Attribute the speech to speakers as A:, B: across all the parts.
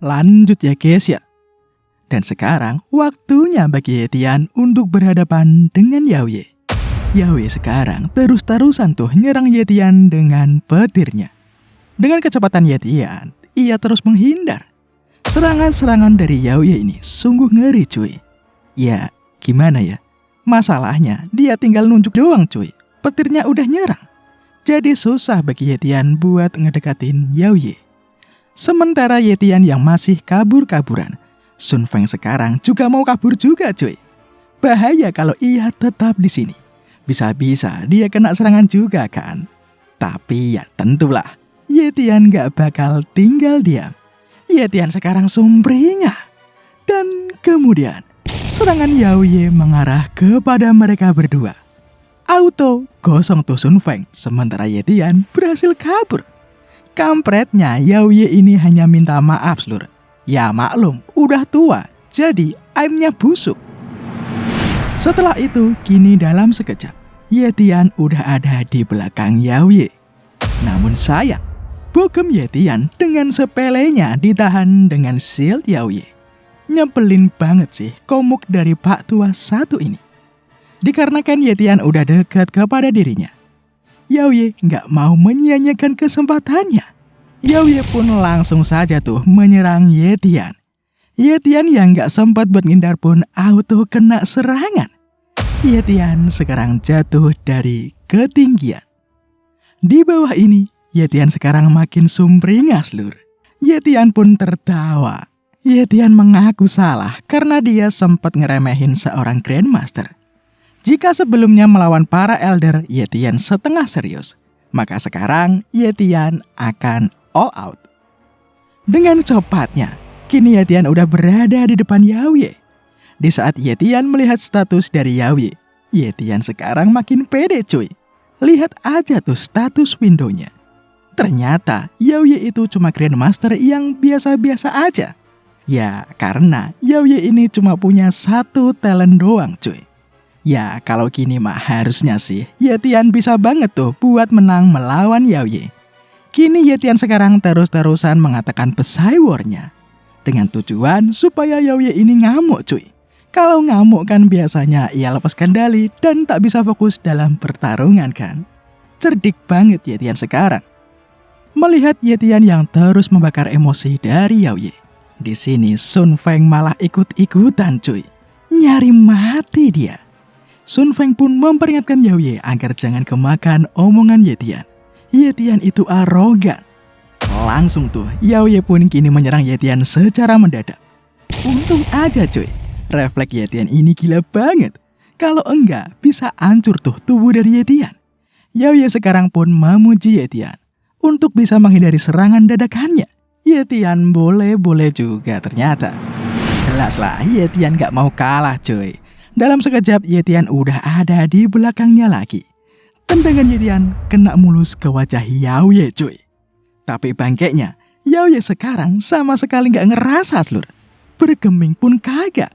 A: lanjut ya guys ya. Dan sekarang waktunya bagi Yetian untuk berhadapan dengan Yaoye. Yaoye sekarang terus-terusan tuh nyerang Yetian dengan petirnya. Dengan kecepatan Yetian, ia terus menghindar. Serangan-serangan dari Yaoye ini sungguh ngeri cuy. Ya, gimana ya? Masalahnya dia tinggal nunjuk doang cuy. Petirnya udah nyerang. Jadi susah bagi Yetian buat ngedekatin Yaoye. Sementara Yetian yang masih kabur-kaburan, Sun Feng sekarang juga mau kabur juga cuy. Bahaya kalau ia tetap di sini. Bisa-bisa dia kena serangan juga kan. Tapi ya tentulah, Yetian gak bakal tinggal diam. Yetian sekarang sumringah. Dan kemudian serangan Yaoye mengarah kepada mereka berdua. Auto gosong tuh Sun Feng, sementara Yetian berhasil kabur. Kampretnya Yaoye ini hanya minta maaf seluruh. Ya maklum, udah tua, jadi aimnya busuk. Setelah itu, kini dalam sekejap, Yetian udah ada di belakang Yaoye. Namun sayang, bogem Yetian dengan sepelenya ditahan dengan shield Yaoye. Nyebelin banget sih komuk dari Pak Tua satu ini. Dikarenakan Yetian udah dekat kepada dirinya, Yaoye nggak mau menyia-nyiakan kesempatannya. Yaoye pun langsung saja tuh menyerang Yetian. Yetian yang nggak sempat buat ngindar pun auto kena serangan. Yetian sekarang jatuh dari ketinggian. Di bawah ini, Yetian sekarang makin sumringah seluruh. Yetian pun tertawa. Yetian mengaku salah karena dia sempat ngeremehin seorang Grandmaster. Jika sebelumnya melawan para Elder, Yetian setengah serius, maka sekarang Yetian akan all out. Dengan cepatnya, kini Yetian udah berada di depan Yaoye. Di saat Yetian melihat status dari Yaoye, Yetian sekarang makin pede cuy. Lihat aja tuh status windownya. Ternyata Yaoye itu cuma Grandmaster yang biasa-biasa aja. Ya karena Yaoye ini cuma punya satu talent doang cuy. Ya kalau gini mah harusnya sih Yetian bisa banget tuh buat menang melawan Yaoye. Kini Yetian sekarang terus-terusan mengatakan Psy War-nya dengan tujuan supaya Yaoye ini ngamuk cuy. Kalau ngamuk kan biasanya ia lepas kendali dan tak bisa fokus dalam pertarungan kan. Cerdik banget Yetian sekarang. Melihat Yetian yang terus membakar emosi dari Yaoye, di sini Sun Feng malah ikut-ikutan cuy. Nyari mati dia. Sun Feng pun memperingatkan Yaoye agar jangan kemakan omongan Yetian. Yetian itu arogan. Langsung tuh Yaoye pun kini menyerang Yetian secara mendadak. Untung aja cuy, refleks Yetian ini gila banget. Kalau enggak bisa hancur tuh tubuh dari Yetian. Yaoye sekarang pun memuji Yetian untuk bisa menghindari serangan dadakannya. Yetian boleh-boleh juga ternyata. Jelaslah Yetian gak mau kalah cuy. Dalam sekejap Yetian udah ada di belakangnya lagi. Tendangan Yetian kena mulus ke wajah Yaoye cuy. Tapi bangkeknya Yaoye sekarang sama sekali gak ngerasa seluruh. Bergeming pun kagak.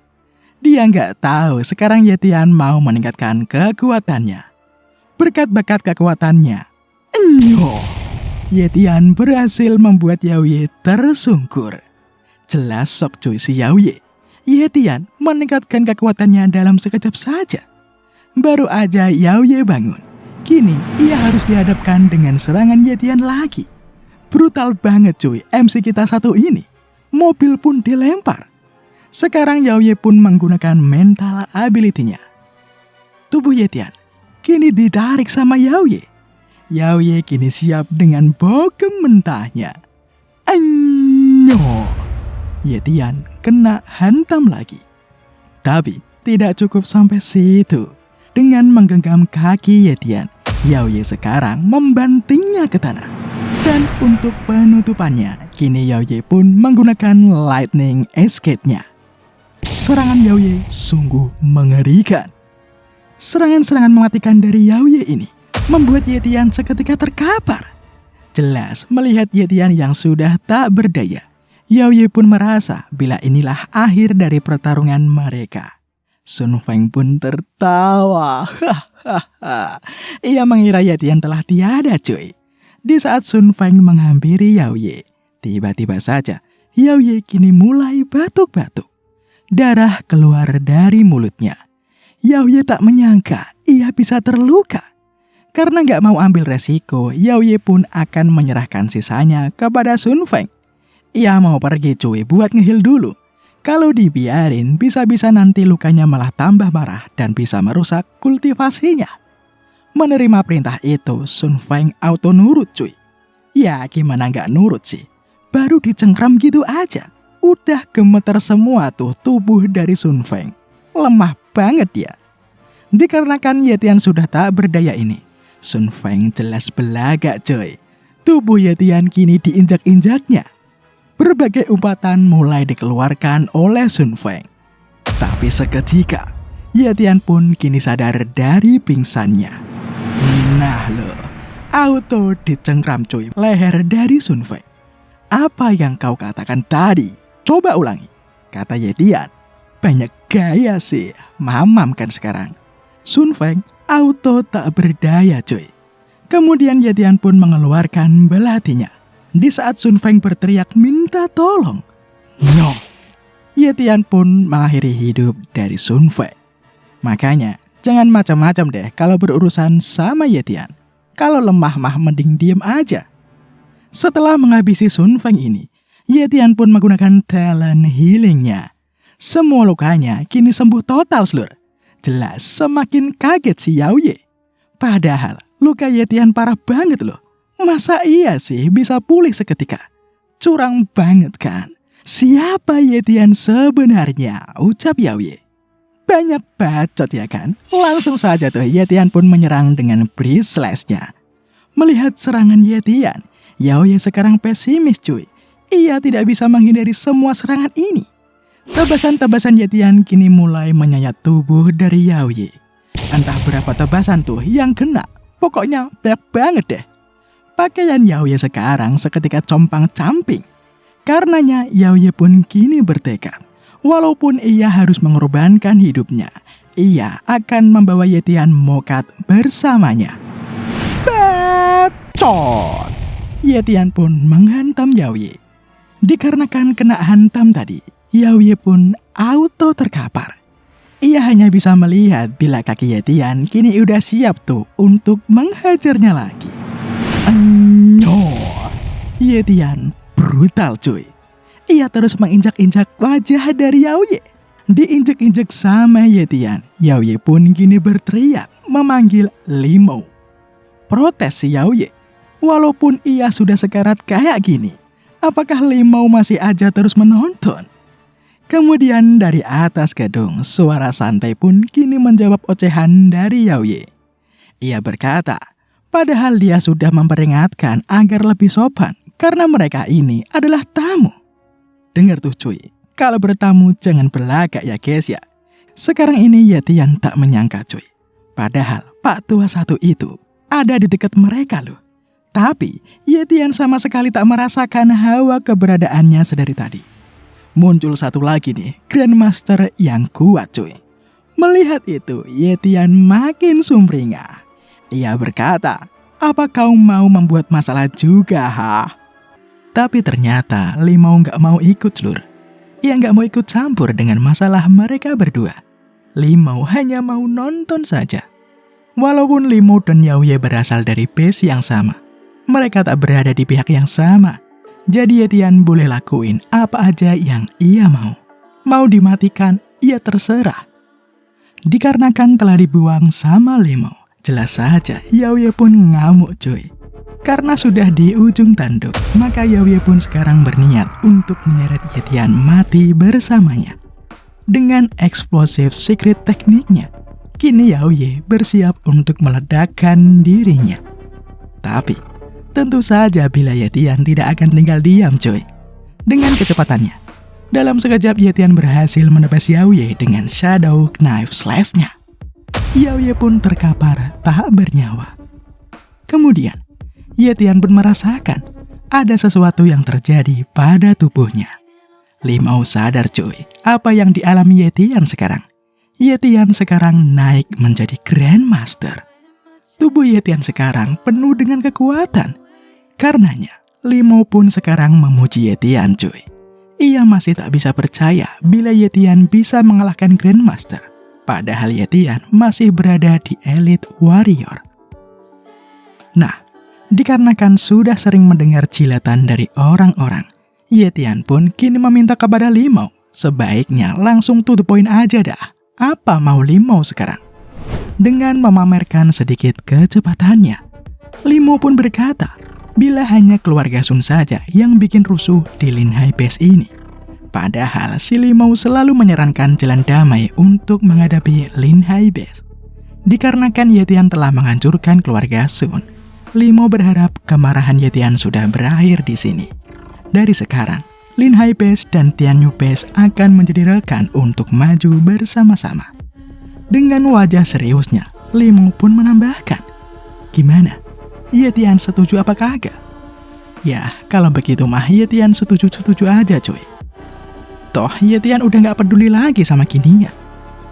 A: Dia gak tahu sekarang Yetian mau meningkatkan kekuatannya. Berkat bakat kekuatannya, Yetian berhasil membuat Yaoye tersungkur. Jelas sok cuy si Yaoye. Yetian meningkatkan kekuatannya dalam sekejap saja. Baru aja Yaoye bangun, kini ia harus dihadapkan dengan serangan Yetian lagi. Brutal banget cuy MC kita satu ini. Mobil pun dilempar. Sekarang Yaoye pun menggunakan mental ability-nya. Tubuh Yetian kini ditarik sama Yaoye. Yaoye kini siap dengan bogem mentahnya. Yetian kena hantam lagi. Tapi tidak cukup sampai situ. Dengan menggenggam kaki Yetian, Yaoye sekarang membantingnya ke tanah. Dan untuk penutupannya, kini Yaoye pun menggunakan lightning escape-nya. Serangan Yaoye sungguh mengerikan. Serangan-serangan mematikan dari Yaoye ini membuat Yetian seketika terkapar. Jelas melihat Yetian yang sudah tak berdaya, Yaoye pun merasa bila inilah akhir dari pertarungan mereka. Sun Feng pun tertawa. Ia mengira Yetian telah tiada cuy. Di saat Sun Feng menghampiri Yaoye, tiba-tiba saja Yaoye kini mulai batuk-batuk. Darah keluar dari mulutnya. Yaoye tak menyangka ia bisa terluka. Karena gak mau ambil resiko, Yaoye pun akan menyerahkan sisanya kepada Sun Feng. Ia mau pergi cuy buat ngehil dulu. Kalau dibiarin, bisa-bisa nanti lukanya malah tambah marah dan bisa merusak kultivasinya. Menerima perintah itu, Sun Feng auto nurut cuy. Ya gimana gak nurut sih? Baru dicengkram gitu aja. Udah gemeter semua tuh tubuh dari Sun Feng. Lemah banget dia. Dikarenakan Yetian sudah tak berdaya ini, Sun Feng jelas belagak coy. Tubuh Yetian kini diinjak-injaknya. Berbagai umpatan mulai dikeluarkan oleh Sun Feng. Tapi seketika, Yetian pun kini sadar dari pingsannya. Nah lo, auto dicengkram coy leher dari Sun Feng. Apa yang kau katakan tadi? Coba ulangi, kata Yetian. Banyak gaya sih, mamam kan sekarang. Sun Feng auto tak berdaya coy. Kemudian Yetian pun mengeluarkan belatinya. Di saat Sun Feng berteriak minta tolong, no, Yetian pun mengakhiri hidup dari Sun Feng. Makanya jangan macam-macam deh kalau berurusan sama Yetian. Kalau lemah mah mending diem aja. Setelah menghabisi Sun Feng ini, Yetian pun menggunakan talent healingnya. Semua lukanya kini sembuh total seluruh. Jelas semakin kaget si Yaoye. Padahal luka Yetian parah banget loh. Masa iya sih bisa pulih seketika? Curang banget kan? Siapa Yetian sebenarnya? Ucap Yaoye. Banyak bacot ya kan? Langsung saja tuh Yetian pun menyerang dengan breeze slash-nya. Melihat serangan Yetian, Yaoye sekarang pesimis cuy. Ia tidak bisa menghindari semua serangan ini. Tebasan-tebasan Yetian kini mulai menyayat tubuh dari Yaoye. Entah berapa tebasan tuh yang kena. Pokoknya banyak banget deh. Pakaian Yaoye sekarang seketika compang-camping. Karenanya Yaoye pun kini bertekad. Walaupun ia harus mengorbankan hidupnya, ia akan membawa Yetian mokat bersamanya. Bacot! Yetian pun menghantam Yaoye. Dikarenakan kena hantam tadi, Yaoye pun auto terkapar. Ia hanya bisa melihat bila kaki Yetian kini udah siap tuh untuk menghajarnya lagi. No, Yetian brutal cuy. Ia terus menginjak-injak wajah dari Yaoye. Diinjak-injak sama Yetian, Yaoye pun kini berteriak memanggil Limau. Protes si Yaoye. Walaupun ia sudah sekarat kayak gini, apakah Limau masih aja terus menonton? Kemudian dari atas gedung, suara santai pun kini menjawab ocehan dari Yaoye. Ia berkata, padahal dia sudah memperingatkan agar lebih sopan karena mereka ini adalah tamu. Dengar tuh cuy, kalau bertamu jangan belagak ya guys ya. Sekarang ini Yetian tak menyangka cuy. Padahal Pak Tua satu itu ada di dekat mereka loh. Tapi Yetian sama sekali tak merasakan hawa keberadaannya sedari tadi. Muncul satu lagi nih, Grandmaster yang kuat cuy. Melihat itu, Yetian makin sumringah. Ia berkata, apa kau mau membuat masalah juga ha? Tapi ternyata Limau gak mau ikut seluruh. Ia gak mau ikut campur dengan masalah mereka berdua. Limau hanya mau nonton saja. Walaupun Limau dan Yaoye berasal dari base yang sama, mereka tak berada di pihak yang sama. Jadi Yetian boleh lakuin apa aja yang ia mau. Mau dimatikan, ia terserah. Dikarenakan telah dibuang sama Limau, jelas saja Yaoye pun ngamuk cuy. Karena sudah di ujung tanduk, maka Yaoye pun sekarang berniat untuk menyeret Yetian mati bersamanya. Dengan eksplosif secret tekniknya, kini Yaoye bersiap untuk meledakkan dirinya. Tapi, tentu saja bila Yetian tidak akan tinggal diam cuy. Dengan kecepatannya, dalam sekejap Yetian berhasil menebas Yaoye dengan Shadow Knife Slash-nya. Yaoye pun terkapar tak bernyawa. Kemudian, Yetian pun merasakan ada sesuatu yang terjadi pada tubuhnya. Limau sadar cuy, apa yang dialami Yetian sekarang. Yetian sekarang naik menjadi Grandmaster. Tubuh Yetian sekarang penuh dengan kekuatan. Karenanya, Limau pun sekarang memuji Yetian cuy. Ia masih tak bisa percaya bila Yetian bisa mengalahkan Grandmaster. Padahal Yetian masih berada di Elite Warrior. Nah, dikarenakan sudah sering mendengar jilatan dari orang-orang, Yetian pun kini meminta kepada Limau, sebaiknya langsung to the point aja dah. Apa mau Limau sekarang? Dengan memamerkan sedikit kecepatannya, Limau pun berkata, bila hanya keluarga Sun saja yang bikin rusuh di Lin Hai Base ini. Padahal si Limau selalu menyarankan jalan damai untuk menghadapi Lin Hai Base. Dikarenakan Yetian telah menghancurkan keluarga Sun, Limau berharap kemarahan Yetian sudah berakhir di sini. Dari sekarang, Lin Hai Base dan Tianyu Base akan menjadi rekan untuk maju bersama-sama. Dengan wajah seriusnya, Limau pun menambahkan, gimana? Yetian setuju apa kagak? Ya, kalau begitu mah Yetian setuju-setuju aja cuy. Toh Yetian udah gak peduli lagi sama Kinian.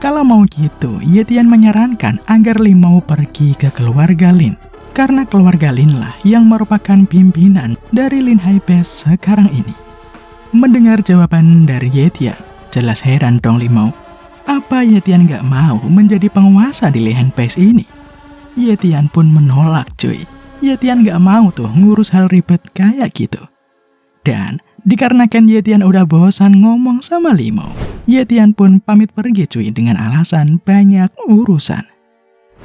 A: Kalau mau gitu, Yetian menyarankan agar Limau pergi ke keluarga Lin. Karena keluarga Lin lah yang merupakan pimpinan dari Lin Hai Base sekarang ini. Mendengar jawaban dari Yetian, jelas heran dong Limau. Apa Yetian gak mau menjadi penguasa di Lin Hai Base ini? Yetian pun menolak cuy. Yetian gak mau tuh ngurus hal ribet kayak gitu. Dan dikarenakan Yetian udah bosan ngomong sama Limau, Yetian pun pamit pergi cuy dengan alasan banyak urusan.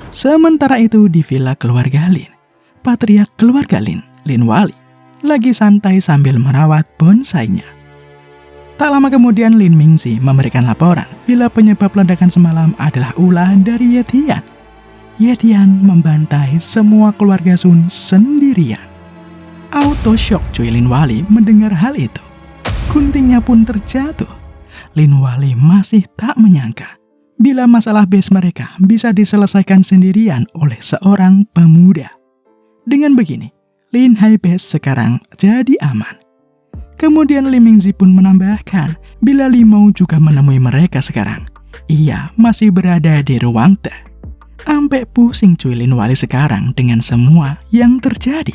A: Sementara itu di villa keluarga Lin, patriark keluarga Lin, Lin Wali, lagi santai sambil merawat bonsainya. Tak lama kemudian Lin Mingzi memberikan laporan bila penyebab ledakan semalam adalah ulah dari Yetian. Yetian membantai semua keluarga Sun sendirian. Auto shock cuy Lin Wali mendengar hal itu. Guntingnya pun terjatuh. Lin Wali masih tak menyangka bila masalah base mereka bisa diselesaikan sendirian oleh seorang pemuda. Dengan begini, Lin Hai Base sekarang jadi aman. Kemudian Li Mingzi pun menambahkan bila Limau juga menemui mereka sekarang. Ia masih berada di ruang teh. Ampe pusing cuy Lin Wali sekarang dengan semua yang terjadi.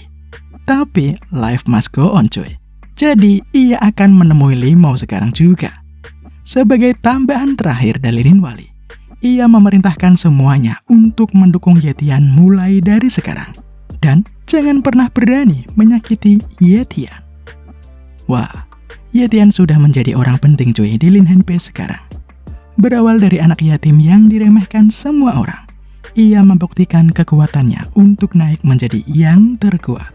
A: Tapi life must go on cuy. Jadi ia akan menemui Limau sekarang juga. Sebagai tambahan terakhir dari Lin Wali, ia memerintahkan semuanya untuk mendukung Yetian mulai dari sekarang. Dan jangan pernah berani menyakiti Yetian. Wah, Yetian sudah menjadi orang penting cuy di Lin Hai Base sekarang. Berawal dari anak yatim yang diremehkan semua orang, ia membuktikan kekuatannya untuk naik menjadi yang terkuat.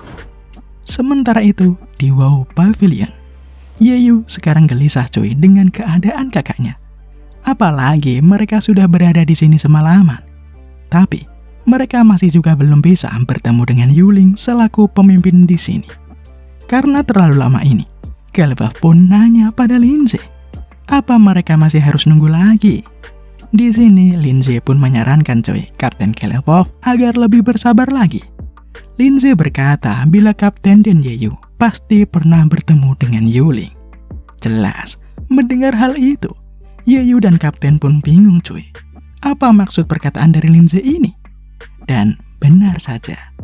A: Sementara itu, di Wow Pavilion, Yeyu sekarang gelisah cuy dengan keadaan kakaknya. Apalagi mereka sudah berada di sini semalaman. Tapi, mereka masih juga belum bisa bertemu dengan Yuling selaku pemimpin di sini. Karena terlalu lama ini, Gelbaf pun nanya pada Linze, apa mereka masih harus nunggu lagi? Di sini, Linze pun menyarankan coy, Kapten Gelbaf agar lebih bersabar lagi. Linze berkata bila Kapten dan Yeyu pasti pernah bertemu dengan Yuling. Jelas, mendengar hal itu, Yeyu dan Kapten pun bingung cuy. Apa maksud perkataan dari Linze ini? Dan benar saja.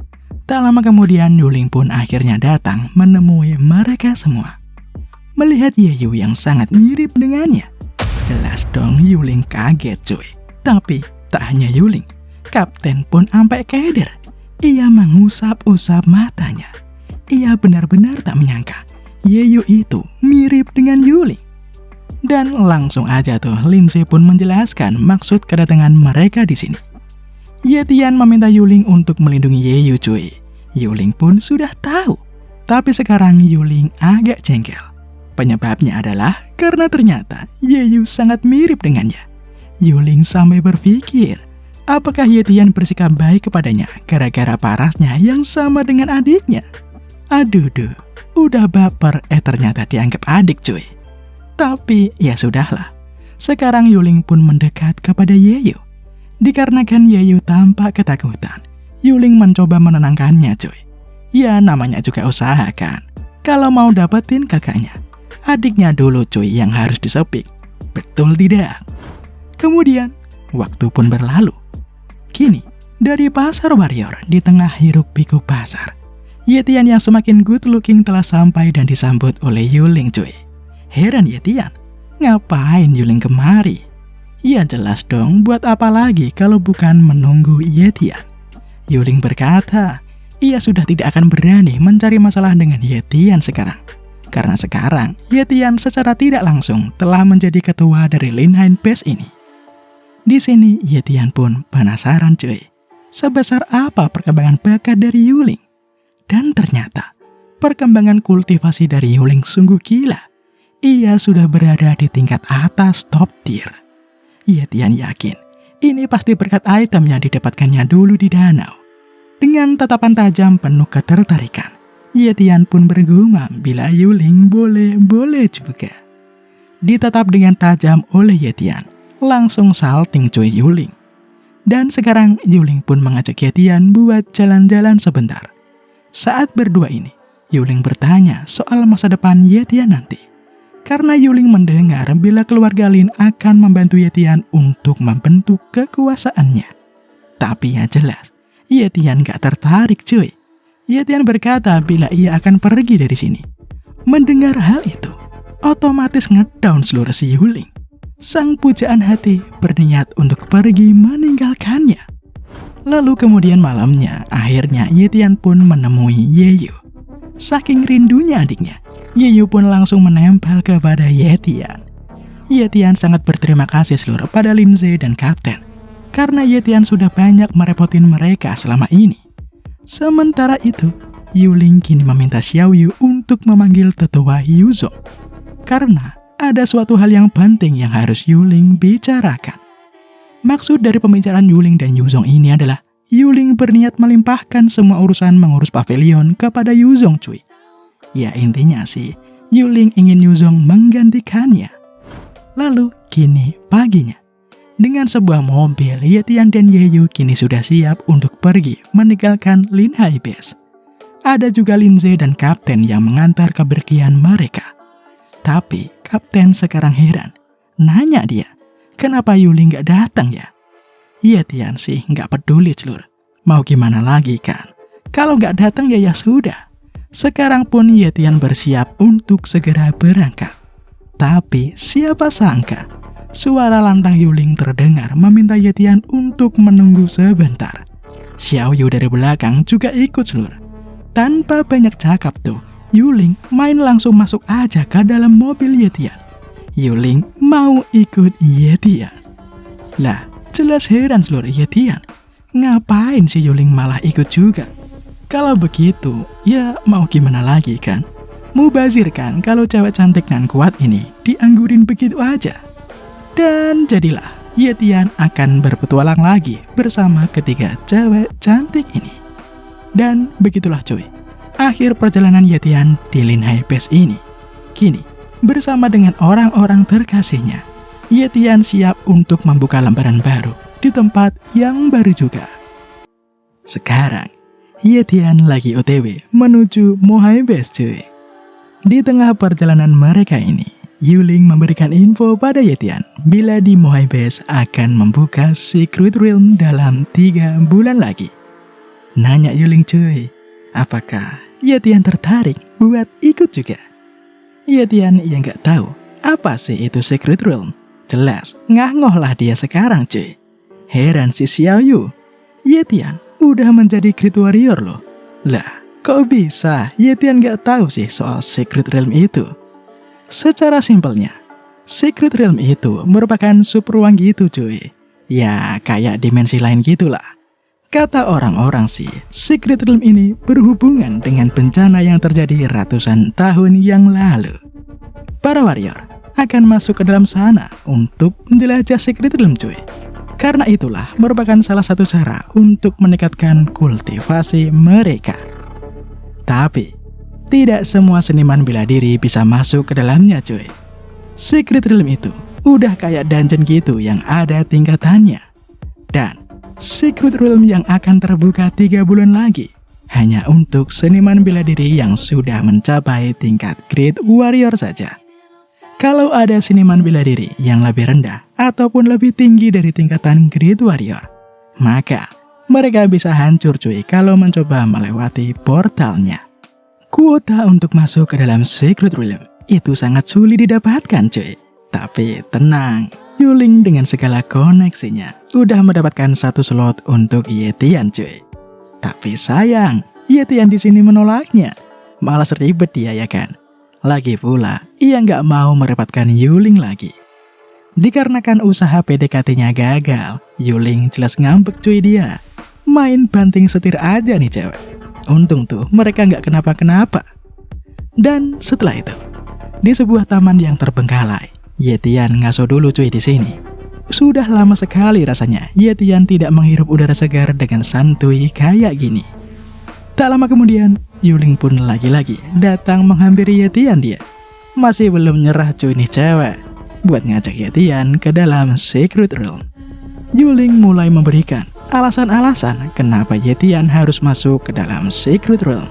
A: Tak lama kemudian Yuling pun akhirnya datang menemui mereka semua. Melihat Yeyu yang sangat mirip dengannya, jelas dong Yuling kaget cuy. Tapi tak hanya Yuling, Kapten pun sampai keder. Ia mengusap-usap matanya. Ia benar-benar tak menyangka Yeyu itu mirip dengan Yuling. Dan langsung aja tuh Linze pun menjelaskan maksud kedatangan mereka di sini. Yetian meminta Yuling untuk melindungi Yeyu cuy. Yuling pun sudah tahu. Tapi sekarang Yuling agak jengkel. Penyebabnya adalah karena ternyata Yeyu sangat mirip dengannya. Yuling sampai berpikir, apakah Yetian bersikap baik kepadanya gara-gara parasnya yang sama dengan adiknya? Aduh, udah baper ternyata dianggap adik cuy. Tapi ya sudahlah. Sekarang Yuling pun mendekat kepada Yeyu. Dikarenakan Yeyu tampak ketakutan, Yuling mencoba menenangkannya cuy. Ya namanya juga usaha kan. Kalau mau dapetin kakaknya, adiknya dulu cuy yang harus disepik. Betul tidak? Kemudian, waktu pun berlalu. Kini, dari pasar warrior di tengah hiruk pikuk pasar, Yetian yang semakin good looking telah sampai dan disambut oleh Yuling cuy. Heran Ye-Tian, ngapain Yuling kemari? Ya jelas dong, buat apa lagi kalau bukan menunggu Ye-Tian. Yuling berkata, ia sudah tidak akan berani mencari masalah dengan Ye-Tian sekarang. Karena sekarang, Ye-Tian secara tidak langsung telah menjadi ketua dari Lin Hai Base ini. Di sini, Ye-Tian pun penasaran cuy. Sebesar apa perkembangan bakat dari Yuling? Dan ternyata, perkembangan kultivasi dari Yuling sungguh gila. Ia sudah berada di tingkat atas top tier. Ye-Tian yakin, ini pasti berkat item yang didapatkannya dulu di danau. Dengan tatapan tajam penuh ketertarikan, Ye-Tian pun bergumam bila Yuling boleh juga. Ditatap dengan tajam oleh Ye-Tian, langsung salting cuy Yuling. Dan sekarang Yuling pun mengajak Ye-Tian buat jalan-jalan sebentar. Saat berdua ini, Yuling bertanya soal masa depan Ye-Tian nanti. Karena Yuling mendengar bila keluarga Lin akan membantu Ye-Tian untuk membentuk kekuasaannya. Tapi yang jelas, Ye-Tian gak tertarik cuy. Ye-Tian berkata bila ia akan pergi dari sini. Mendengar hal itu, otomatis ngedown seluruh si Yuling. Sang pujaan hati berniat untuk pergi meninggalkannya. Lalu kemudian malamnya, akhirnya Ye-Tian pun menemui Yeyu. Saking rindunya adiknya, Yeyu pun langsung menempel kepada Ye-Tian. Ye-Tian sangat berterima kasih seluruh pada Linze dan Kapten, karena Ye-Tian sudah banyak merepotin mereka selama ini. Sementara itu, Yuling kini meminta Xiaoyu untuk memanggil tetua Yuzong, karena ada suatu hal yang penting yang harus Yuling bicarakan. Maksud dari pembicaraan Yuling dan Yuzong ini adalah Yuling berniat melimpahkan semua urusan mengurus pavilion kepada Yuzong cuy. Ya intinya sih, Yuling ingin Yuzong menggantikannya. Lalu kini paginya, dengan sebuah mobil, Ye-Tian dan Yeyu kini sudah siap untuk pergi meninggalkan Lin Hai Base. Ada juga Linze dan Kapten yang mengantar kepergian mereka. Tapi Kapten sekarang heran, nanya dia, kenapa Yuling gak datang ya? Ye-Tian sih gak peduli celur. Mau gimana lagi kan? Kalau gak datang ya sudah. Sekarang pun Ye-Tian bersiap untuk segera berangkat. Tapi siapa sangka, suara lantang Yuling terdengar meminta Ye-Tian untuk menunggu sebentar. Xiaoyu dari belakang juga ikut celur. Tanpa banyak cakap tuh, Yuling main langsung masuk aja ke dalam mobil Ye-Tian. Yuling mau ikut Ye-Tian. Lah, jelas heran seluruh Ye-Tian. Ngapain si Yuling malah ikut juga? Kalau begitu, ya mau gimana lagi kan? Mubazir kan kalau cewek cantik dan kuat ini dianggurin begitu aja. Dan jadilah Ye-Tian akan berpetualang lagi bersama ketiga cewek cantik ini. Dan begitulah cuy, akhir perjalanan Ye-Tian di Lin Hai Base ini. Kini, bersama dengan orang-orang terkasihnya, Ye-Tian siap untuk membuka lembaran baru di tempat yang baru juga. Sekarang, Ye-Tian lagi OTW menuju Mohai Base cuy. Di tengah perjalanan mereka ini, Yuling memberikan info pada Ye-Tian bila di Mohai Base akan membuka Secret Realm dalam 3 bulan lagi. Nanya Yuling cuy, apakah Ye-Tian tertarik buat ikut juga? Ye-Tian yang gak tahu apa sih itu Secret Realm. Jelas ngah-ngoh lah dia sekarang cuy. Heran si Xiaoyu, Ye-Tian udah menjadi Great Warrior loh. Lah, kok bisa Ye-Tian gak tahu sih soal Secret Realm itu? Secara simpelnya, Secret Realm itu merupakan sub ruang gitu cuy. Ya, kayak dimensi lain gitulah. Kata orang-orang sih, Secret Realm ini berhubungan dengan bencana yang terjadi ratusan tahun yang lalu. Para warrior akan masuk ke dalam sana untuk menjelajah Secret Realm cuy. Karena itulah merupakan salah satu cara untuk meningkatkan kultivasi mereka. Tapi, tidak semua seniman bela diri bisa masuk ke dalamnya cuy. Secret Realm itu udah kayak dungeon gitu yang ada tingkatannya. Dan Secret Realm yang akan terbuka 3 bulan lagi hanya untuk seniman bela diri yang sudah mencapai tingkat Great Warrior saja. Kalau ada seniman bela diri yang lebih rendah ataupun lebih tinggi dari tingkatan Great Warrior, maka mereka bisa hancur cuy kalau mencoba melewati portalnya. Kuota untuk masuk ke dalam Secret Realm itu sangat sulit didapatkan cuy. Tapi tenang, Yuling dengan segala koneksinya udah mendapatkan satu slot untuk Yetian cuy. Tapi sayang, Yetian di sini menolaknya. Malas ribet dia ya kan. Lagi pula, ia nggak mau merepotkan Yuling lagi. Dikarenakan usaha PDKT-nya gagal, Yuling jelas ngambek cuy dia. Main banting setir aja nih cewek. Untung tuh mereka nggak kenapa-kenapa. Dan setelah itu, di sebuah taman yang terbengkalai, Yetian ngaso dulu cuy di sini. Sudah lama sekali rasanya Yetian tidak menghirup udara segar dengan santuy kayak gini. Tak lama kemudian, Yuling pun lagi-lagi datang menghampiri Yetian dia. Masih belum nyerah cuy nih cewek buat ngajak Yetian ke dalam Secret Realm. Yuling mulai memberikan alasan-alasan kenapa Yetian harus masuk ke dalam Secret Realm.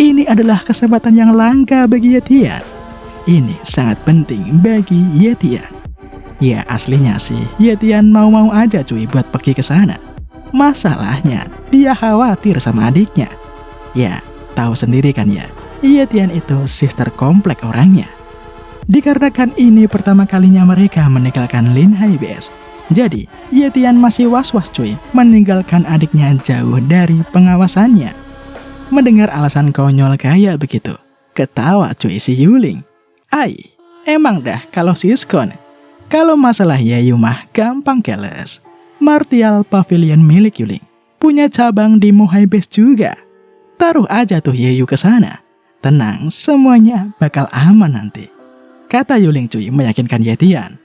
A: Ini adalah kesempatan yang langka bagi Yetian. Ini sangat penting bagi Yetian. Ya aslinya sih Yetian mau-mau aja cuy buat pergi ke sana. Masalahnya dia khawatir sama adiknya. Ya tahu sendiri kan ya, Yetian itu sister komplek orangnya. Dikarenakan ini pertama kalinya mereka meninggalkan Lin Hai Base, jadi Yetian masih was-was cuy meninggalkan adiknya jauh dari pengawasannya. Mendengar alasan konyol kayak begitu, ketawa cuy si Yuling. Ai, emang dah kalau siskon. Kalau masalah Yayu mah gampang keles. Martial Pavilion milik Yuling punya cabang di Mohai Base juga. Taruh aja tuh Yayu ke sana. Tenang, semuanya bakal aman nanti. Kata Yuling cuy meyakinkan Yetian.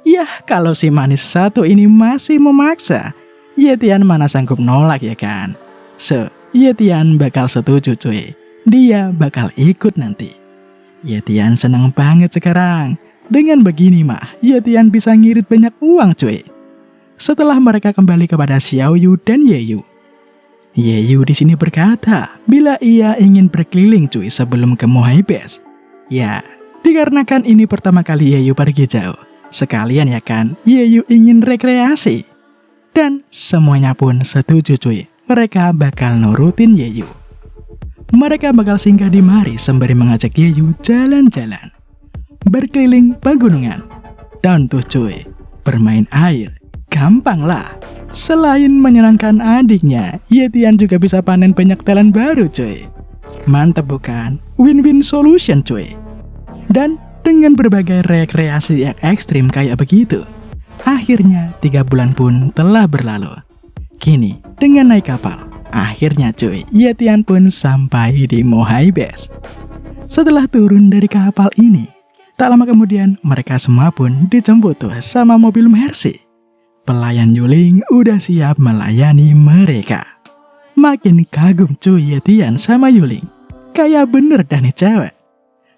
A: Yah, kalau si manis satu ini masih memaksa, Yetian mana sanggup nolak ya kan? So, Yetian bakal setuju cuy. Dia bakal ikut nanti. Yetian senang banget sekarang. Dengan begini mah, Yetian bisa ngirit banyak uang cuy. Setelah mereka kembali kepada Xiaoyu dan Yeyu, Yeyu di sini berkata bila ia ingin berkeliling cuy sebelum ke Mohai Base. Ya, dikarenakan ini pertama kali Yeyu pergi jauh. Sekalian ya kan, Yeyu ingin rekreasi. Dan semuanya pun setuju cuy. Mereka bakal nurutin Yeyu. Mereka bakal singgah di mari sembari mengajak Yeyu jalan-jalan, berkeliling pegunungan. Dan tuh cuy, bermain air, gampang lah. Selain menyenangkan adiknya, Yetian juga bisa panen banyak talent baru cuy. Mantap bukan? Win-win solution cuy. Dan dengan berbagai rekreasi yang ekstrim kayak begitu, akhirnya 3 bulan pun telah berlalu. Kini, dengan naik kapal, akhirnya cuy, Yetian pun sampai di Mohai Base. Setelah turun dari kapal ini, tak lama kemudian mereka semua pun dijemput tuh sama mobil Mercy. Pelayan Yuling udah siap melayani mereka. Makin kagum cuy Yetian sama Yuling. Kayak bener dah nih cewek.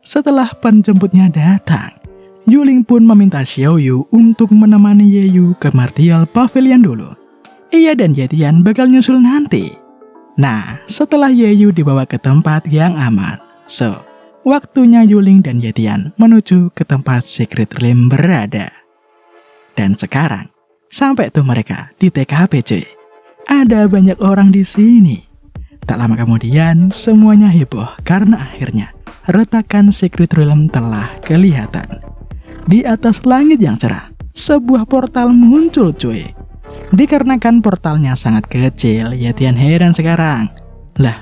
A: Setelah penjemputnya datang, Yuling pun meminta Xiaoyu untuk menemani Yeyu ke Martial Pavilion dulu. Ia dan Yetian bakal nyusul nanti. Nah, setelah Yeyu dibawa ke tempat yang aman, so, waktunya Yuling dan Yetian menuju ke tempat Secret Realm berada. Dan sekarang, sampai tuh mereka di TKP cuy. Ada banyak orang di sini. Tak lama kemudian, semuanya heboh karena akhirnya retakan Secret Realm telah kelihatan. Di atas langit yang cerah, sebuah portal muncul cuy. Dikarenakan portalnya sangat kecil, Yetian heran sekarang. Lah,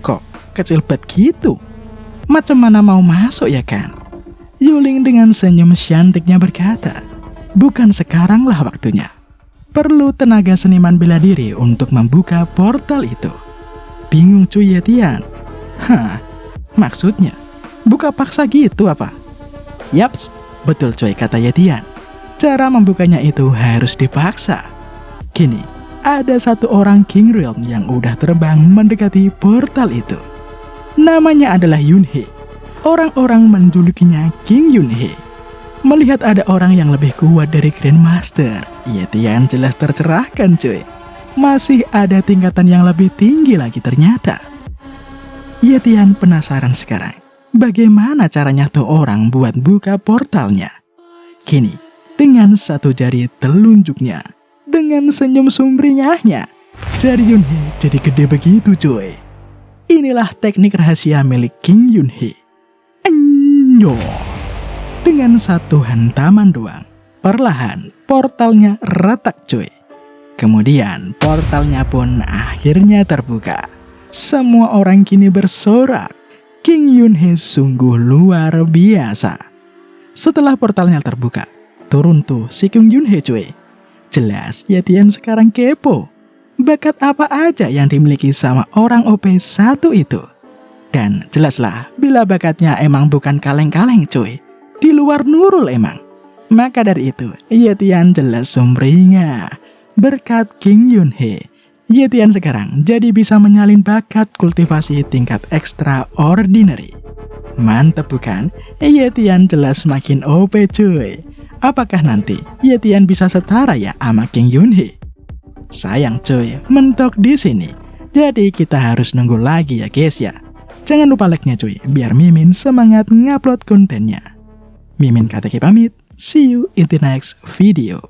A: kok kecil banget gitu? Macam mana mau masuk ya kan? Yuling dengan senyum cantiknya berkata, bukan sekarang lah waktunya. Perlu tenaga seniman bela diri untuk membuka portal itu. Bingung cuy Yetian. Hah, maksudnya buka paksa gitu apa? Yaps, betul cuy kata Yetian. Cara membukanya itu harus dipaksa. Kini, ada satu orang King Realm yang udah terbang mendekati portal itu. Namanya adalah Yunhe. Orang-orang menjulukinya King Yunhe. Melihat ada orang yang lebih kuat dari Grandmaster, Yetian jelas tercerahkan cuy. Masih ada tingkatan yang lebih tinggi lagi ternyata. Yetian penasaran sekarang, bagaimana caranya tuh orang buat buka portalnya. Kini, dengan satu jari telunjuknya, dengan senyum sumringahnya, jari Yunhe jadi gede begitu cuy. Inilah teknik rahasia milik King Yunhe. Yo. Dengan satu hantaman doang, perlahan portalnya retak cuy. Kemudian portalnya pun akhirnya terbuka. Semua orang kini bersorak. King Yunhee sungguh luar biasa. Setelah portalnya terbuka, turun tuh si King Yunhee cuy. Jelas Yetian sekarang kepo. Bakat apa aja yang dimiliki sama orang OP1 itu. Dan jelaslah bila bakatnya emang bukan kaleng-kaleng cuy. Di luar Nurul emang. Maka dari itu, Yetian jelas sumringah. Berkat King Yunhee, Yetian sekarang jadi bisa menyalin bakat kultivasi tingkat extraordinary. Mantep bukan? Yetian jelas makin OP cuy. Apakah nanti Yetian bisa setara ya sama King Yunhee? Sayang cuy, mentok di sini. Jadi kita harus nunggu lagi ya guys ya. Jangan lupa like-nya cuy, biar Mimin semangat ngupload kontennya. Mimin KTK pamit, see you in the next video.